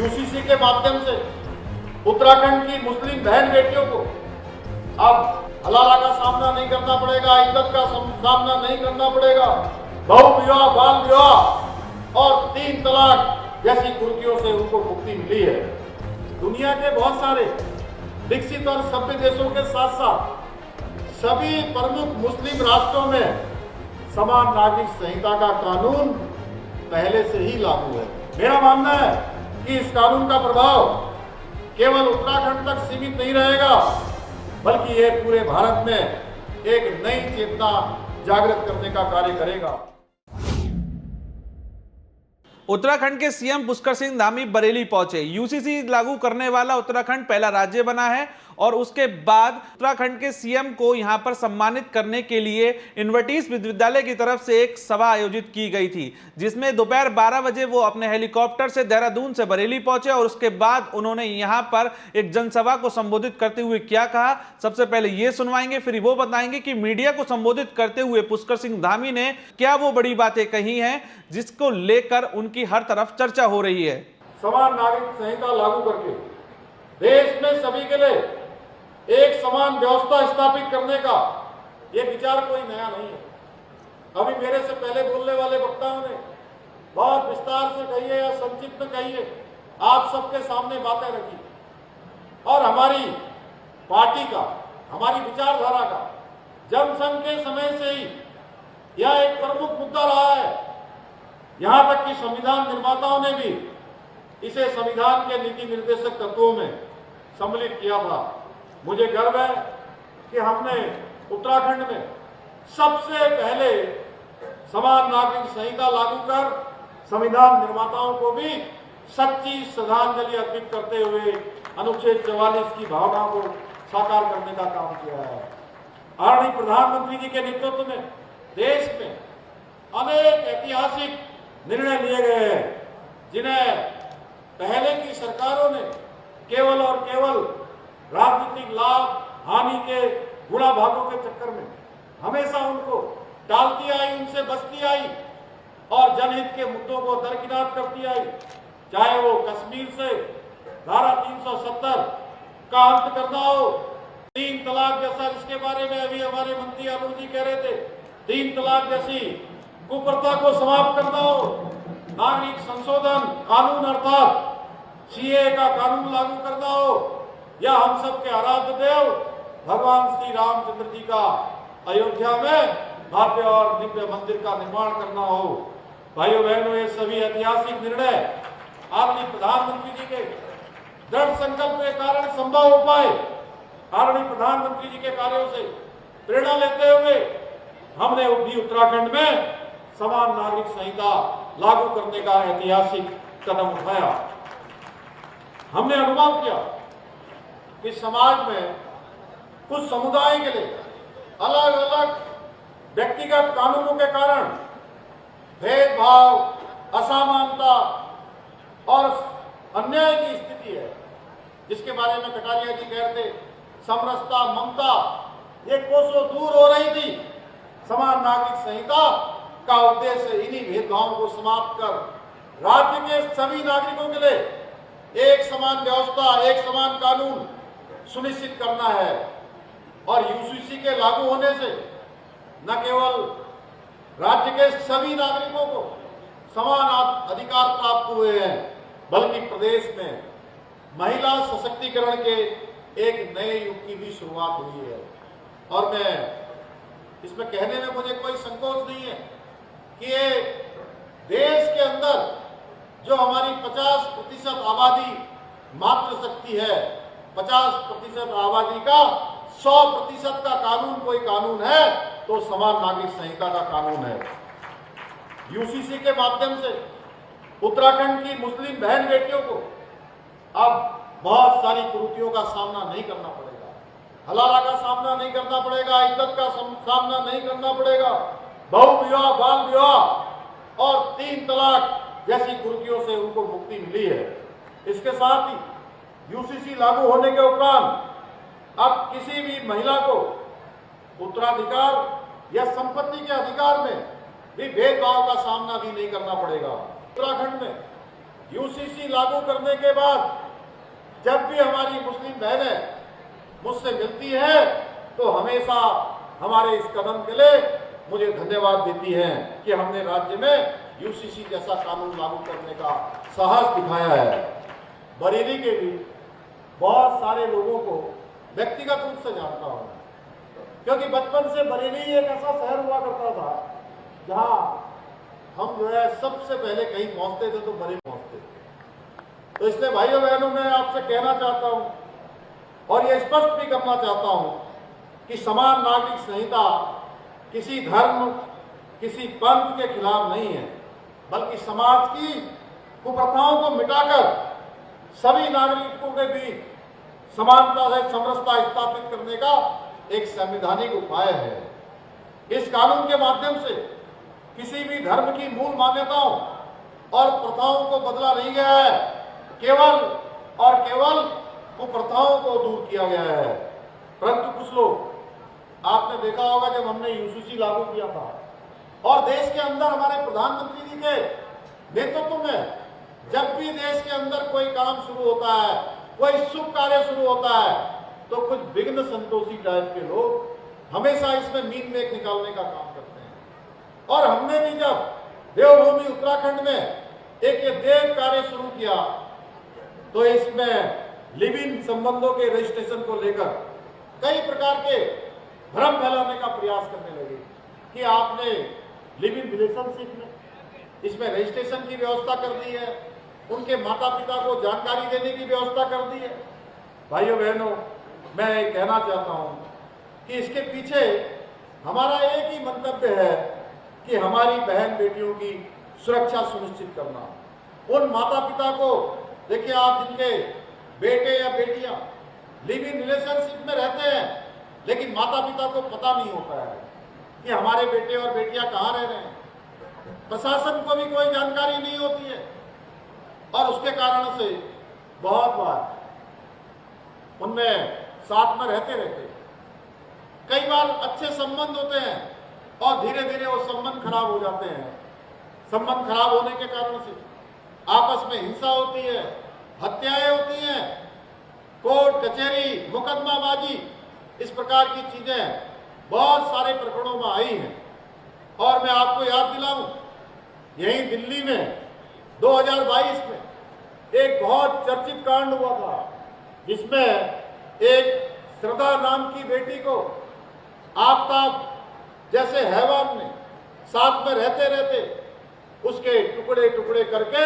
UCC के माध्यम से उत्तराखंड की मुस्लिम बहन बेटियों को अब हलाला का सामना नहीं करना पड़ेगा, इज्जत का सामना नहीं करना पड़ेगा। बहु विवाह, बाल विवाह और 3 तलाक जैसी कुरीतियों से उनको मुक्ति मिली है। दुनिया के बहुत सारे विकसित और सभ्य देशों के साथ साथ सभी प्रमुख मुस्लिम राष्ट्रों में समान नागरिक संहिता का कानून पहले से ही लागू है। मेरा मानना है कि इस कानून का प्रभाव केवल उत्तराखंड तक सीमित नहीं रहेगा, बल्कि ये पूरे भारत में एक नई चेतना जागृत करने का कार्य करेगा। उत्तराखंड के सीएम पुष्कर सिंह धामी बरेली पहुंचे। यूसीसी लागू करने वाला उत्तराखंड पहला राज्य बना है और उसके बाद उत्तराखंड के सीएम को यहां पर सम्मानित करने के लिए इन्वर्टिस विश्वविद्यालय की तरफ से एक सभा आयोजित की गई थी, जिसमें दोपहर 12 बजे वो अपने हेलीकॉप्टर से देहरादून से बरेली पहुंचे और उसके बाद उन्होंने यहां पर एक जनसभा को संबोधित करते हुए क्या कहा, सबसे पहले ये सुनवाएंगे, फिर वो बताएंगे कि मीडिया को संबोधित करते हुए पुष्कर सिंह धामी ने क्या वो बड़ी बातें कही हैं जिसको लेकर उनकी हर तरफ चर्चा हो रही है। समान नागरिक संहिता लागू करके देश में सभी के लिए एक समान व्यवस्था स्थापित करने का ये विचार कोई नया नहीं है। अभी मेरे से पहले बोलने वाले वक्ताओं ने बहुत विस्तार से कही है या संक्षिप्त में कही है, आप सबके सामने बातें रखी और हमारी पार्टी का, हमारी विचारधारा का जनसंघ के समय से ही यह एक प्रमुख मुद्दा रहा है। यहां तक कि संविधान निर्माताओं ने भी इसे संविधान के नीति निर्देशक तत्वों में सम्मिलित किया था। मुझे गर्व है कि हमने उत्तराखंड में सबसे पहले समान नागरिक संहिता लागू कर संविधान निर्माताओं को भी सच्ची श्रद्धांजलि अर्पित करते हुए अनुच्छेद 44 की भावना को साकार करने का काम किया है। आदरणीय प्रधानमंत्री जी के नेतृत्व में देश में अनेक ऐतिहासिक निर्णय लिए गए हैं, जिन्हें पहले की सरकारों ने केवल और केवल राजनीतिक लाभ हानि के गुणा भागों के चक्कर में हमेशा उनको टालती आई, उनसे बचती आई और जनहित के मुद्दों को दरकिनार करती आई। चाहे वो कश्मीर से धारा 370 का अंत करना हो, 3 तलाक जैसा, जिसके बारे में अभी हमारे मंत्री अरुण जी कह रहे थे, 3 तलाक जैसी कुप्रथा को समाप्त करना हो, नागरिक संशोधन कानून अर्थात सीए का कानून लागू करना हो, या हम सब के आराध्य देव भगवान श्री रामचंद्र जी का अयोध्या में भव्य और दिव्य मंदिर का निर्माण करना हो। भाइयों बहनों, ये सभी ऐतिहासिक निर्णय आदरणीय प्रधानमंत्री जी के दृढ़ संकल्प के कारण संभव हो पाए। आदरणीय प्रधानमंत्री जी के कार्यों से प्रेरणा लेते हुए हमने भी उत्तराखंड में समान नागरिक संहिता लागू करने का ऐतिहासिक कदम उठाया। हमने अनुभव किया कि समाज में कुछ समुदाय के लिए अलग अलग व्यक्तिगत कानूनों के कारण भेदभाव, असमानता और अन्याय की स्थिति है, जिसके बारे में कटारिया जी कह रहे थे, समरसता, ममता ये कोसों दूर हो रही थी। समान नागरिक संहिता का उद्देश्य इन्हीं भेदभावों को समाप्त कर राज्य के सभी नागरिकों के लिए एक समान व्यवस्था, एक समान कानून सुनिश्चित करना है। और यूसीसी के लागू होने से न केवल राज्य के सभी नागरिकों को समान अधिकार प्राप्त हुए हैं, बल्कि प्रदेश में महिला सशक्तिकरण के एक नए युग की भी शुरुआत हुई है। और मैं इसमें कहने में मुझे कोई संकोच नहीं है कि ये देश के अंदर जो हमारी 50% आबादी मातृशक्ति है, 50% आबादी का 100% का कानून कोई कानून है तो समान नागरिक संहिता का कानून है। यूसीसी के माध्यम से उत्तराखंड की मुस्लिम बहन बेटियों को अब बहुत सारी कुरीतियों का सामना नहीं करना पड़ेगा, हलाला का सामना नहीं करना पड़ेगा, इज्जत का सामना नहीं करना पड़ेगा। बहु विवाह, बाल विवाह और 3 तलाक जैसी कुरीतियों से उनको मुक्ति मिली है। इसके साथ ही यूसीसी लागू होने के उपरांत अब किसी भी महिला को उत्तराधिकार या संपत्ति के अधिकार में भी भेदभाव का सामना भी नहीं करना पड़ेगा। उत्तराखंड में यूसीसी लागू करने के बाद जब भी हमारी मुस्लिम बहनें मुझसे मिलती है तो हमेशा हमारे इस कदम के लिए मुझे धन्यवाद देती हैं कि हमने राज्य में यूसीसी जैसा कानून लागू करने का साहस दिखाया है। बरेली के भी बहुत सारे लोगों को व्यक्तिगत रूप से जानता हूं, क्योंकि बचपन से बरेली एक ऐसा शहर हुआ करता था जहां हम जो है सबसे पहले कहीं पहुंचते थे तो बरेली पहुंचते थे। तो इसलिए भाइयों बहनों, मैं आपसे कहना चाहता हूं और ये स्पष्ट भी करना चाहता हूं कि समान नागरिक संहिता किसी धर्म, किसी पंथ के खिलाफ नहीं है, बल्कि समाज की कुप्रथाओं को मिटाकर सभी नागरिकों के बीच समानता से समरसता स्थापित करने का एक संवैधानिक उपाय है। इस कानून के माध्यम से किसी भी धर्म की मूल मान्यताओं और प्रथाओं को बदला नहीं गया है, केवल और केवल कुप्रथाओं को दूर किया गया है। परंतु कुछ लोग, आपने देखा होगा जब हमने यूसीसी लागू किया था और देश के अंदर हमारे प्रधानमंत्री जी के नेतृत्व में जब भी देश के अंदर कोई काम शुरू होता है, कोई शुभ कार्य शुरू होता है, तो कुछ विघ्न संतोषी टाइप के लोग हमेशा इसमें मीन मेख निकालने का काम करते हैं। और हमने भी जब देवभूमि उत्तराखंड में एक ये देव कार्य शुरू किया तो इसमें लिव इन संबंधों के रजिस्ट्रेशन को लेकर कई प्रकार के भ्रम फैलाने का प्रयास करने लगे कि आपने लिव इन रिलेशनशिप में इसमें रजिस्ट्रेशन की व्यवस्था कर दी है, उनके माता पिता को जानकारी देने की व्यवस्था कर दी है। भाइयों बहनों, मैं ये कहना चाहता हूं कि इसके पीछे हमारा एक ही मंतव्य है कि हमारी बहन बेटियों की सुरक्षा सुनिश्चित करना। उन माता पिता को देखिए, आप जिनके बेटे या बेटियां लिव इन रिलेशनशिप में रहते हैं लेकिन माता पिता को पता नहीं होता है कि हमारे बेटे और बेटियां कहाँ रह रहे हैं, प्रशासन को भी कोई जानकारी नहीं होती है और उसके कारण से बहुत बार उनमें साथ में रहते रहते कई बार अच्छे संबंध होते हैं और धीरे धीरे वो संबंध खराब हो जाते हैं। संबंध खराब होने के कारण से आपस में हिंसा होती है, हत्याएं होती हैं, कोर्ट कचहरी मुकदमाबाजी, इस प्रकार की चीजें बहुत सारे प्रकरणों में आई हैं। और मैं आपको याद दिलाऊं, यहीं दिल्ली में 2022 में एक बहुत चर्चित कांड हुआ था जिसमें एक श्रद्धा नाम की बेटी को आफताब जैसे हैवान ने साथ में रहते रहते उसके टुकड़े टुकड़े करके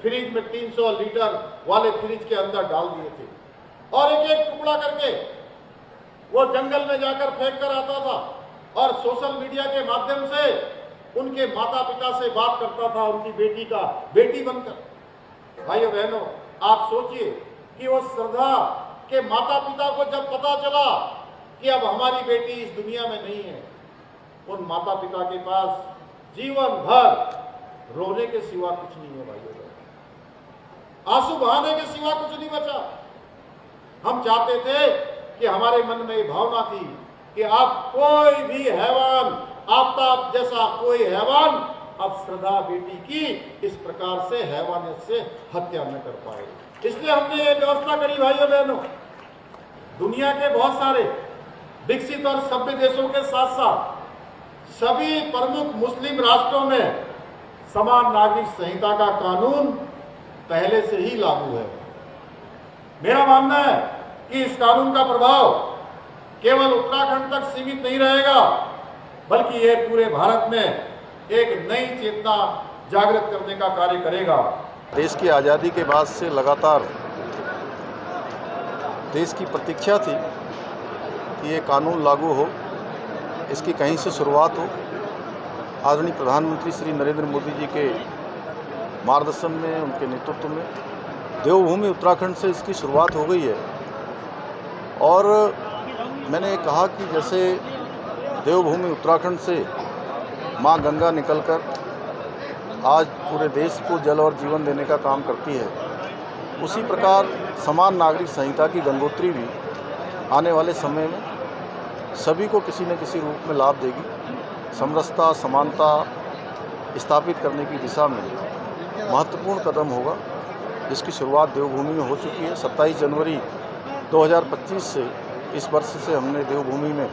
फ्रिज में 300 लीटर वाले फ्रिज के अंदर डाल दिए थे और एक एक टुकड़ा करके वो जंगल में जाकर फेंक कर आता था और सोशल मीडिया के माध्यम से उनके माता पिता से बात करता था, उनकी बेटी का बेटी बनकर। भाइयों बहनों, आप सोचिए कि वो श्रद्धा के माता पिता को जब पता चला कि अब हमारी बेटी इस दुनिया में नहीं है, उन माता पिता के पास जीवन भर रोने के सिवा कुछ नहीं है। भाइयों बहनों, आंसू बहाने के सिवा कुछ नहीं बचा। हम चाहते थे कि हमारे मन में ये भावना थी कि अब कोई भी हैवान, आफताब जैसा कोई हैवान अब श्रद्धा बेटी की इस प्रकार से हैवानियत से हत्या न कर पाए। इसलिए हमने ये व्यवस्था करी। भाइयों बहनों, दुनिया के बहुत सारे विकसित और सभ्य देशों के साथ साथ सभी प्रमुख मुस्लिम राष्ट्रों में समान नागरिक संहिता का कानून पहले से ही लागू है। मेरा मानना है कि इस कानून का प्रभाव केवल उत्तराखंड तक सीमित नहीं रहेगा, बल्कि यह पूरे भारत में एक नई चेतना जागृत करने का कार्य करेगा। देश की आज़ादी के बाद से लगातार देश की प्रतीक्षा थी कि ये कानून लागू हो, इसकी कहीं से शुरुआत हो। आदरणीय प्रधानमंत्री श्री नरेंद्र मोदी जी के मार्गदर्शन में, उनके नेतृत्व में देवभूमि उत्तराखंड से इसकी शुरुआत हो गई है। और मैंने कहा कि जैसे देवभूमि उत्तराखंड से माँ गंगा निकलकर आज पूरे देश को जल और जीवन देने का काम करती है, उसी प्रकार समान नागरिक संहिता की गंगोत्री भी आने वाले समय में सभी को किसी न किसी रूप में लाभ देगी। समरसता, समानता स्थापित करने की दिशा में महत्वपूर्ण कदम होगा, जिसकी शुरुआत देवभूमि में हो चुकी है। 27 जनवरी 2025 से इस वर्ष से हमने देवभूमि में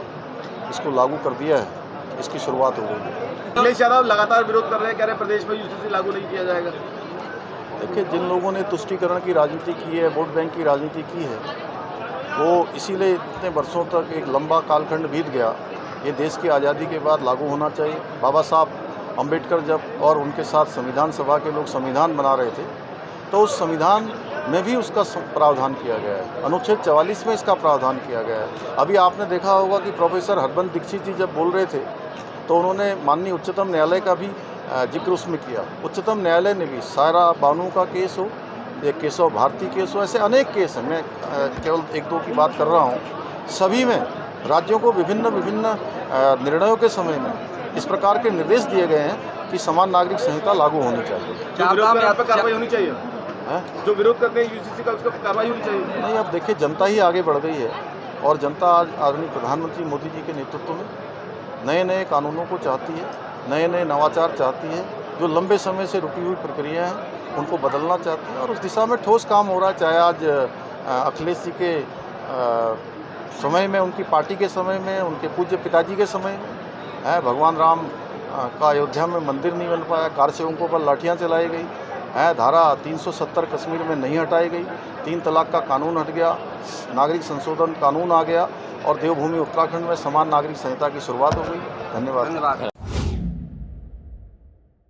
इसको लागू कर दिया है, इसकी शुरुआत हो गई है। अखिलेश यादव लगातार विरोध कर रहे हैं, कह रहे हैं प्रदेश में यूसीसी लागू नहीं किया जाएगा। देखिए, जिन लोगों ने तुष्टीकरण की राजनीति की है, वोट बैंक की राजनीति की है, वो इसीलिए इतने वर्षों तक एक लंबा कालखंड बीत गया। ये देश की आज़ादी के बाद लागू होना चाहिए। बाबा साहब अम्बेडकर जब और उनके साथ संविधान सभा के लोग संविधान बना रहे थे, तो उस संविधान में भी उसका प्रावधान किया गया है। अनुच्छेद 44 में इसका प्रावधान किया गया है। अभी आपने देखा होगा कि प्रोफेसर हरबंस दीक्षित जी जब बोल रहे थे, तो उन्होंने माननीय उच्चतम न्यायालय का भी जिक्र उसमें किया। उच्चतम न्यायालय ने भी सायरा बानू का केस हो, एक केशव भारती केस हो, ऐसे अनेक केस हैं। मैं केवल एक दो की बात कर रहा हूँ। सभी में राज्यों को विभिन्न निर्णयों के समय में इस प्रकार के निर्देश दिए गए हैं कि समान नागरिक संहिता लागू होनी चाहिए। जो विरोध कर रहे हैं, कार्रवाई होनी चाहिए। हैं? जो विरोध करते हैं यूसीसी का, उसका कार्रवाई होनी चाहिए। नहीं, अब देखिए, जनता ही आगे बढ़ गई है और जनता आज आदरणीय प्रधानमंत्री मोदी जी के नेतृत्व में नए नए कानूनों को चाहती है, नए नए नवाचार चाहती है। जो लंबे समय से रुकी हुई प्रक्रिया हैं, उनको बदलना चाहती है और उस दिशा में ठोस काम हो रहा है। चाहे आज अखिलेश जी के समय में, उनकी पार्टी के समय में, उनके पूज्य पिताजी के समय में भगवान राम का अयोध्या में मंदिर नहीं बन पाया, कार सेवकों पर लाठियाँ चलाई गई, धारा 370 कश्मीर में नहीं हटाई गई, 3 तलाक का कानून हट गया, नागरिक संशोधन कानून आ गया और देवभूमि उत्तराखंड में समान नागरिक संहिता की शुरुआत हो गई। धन्यवाद।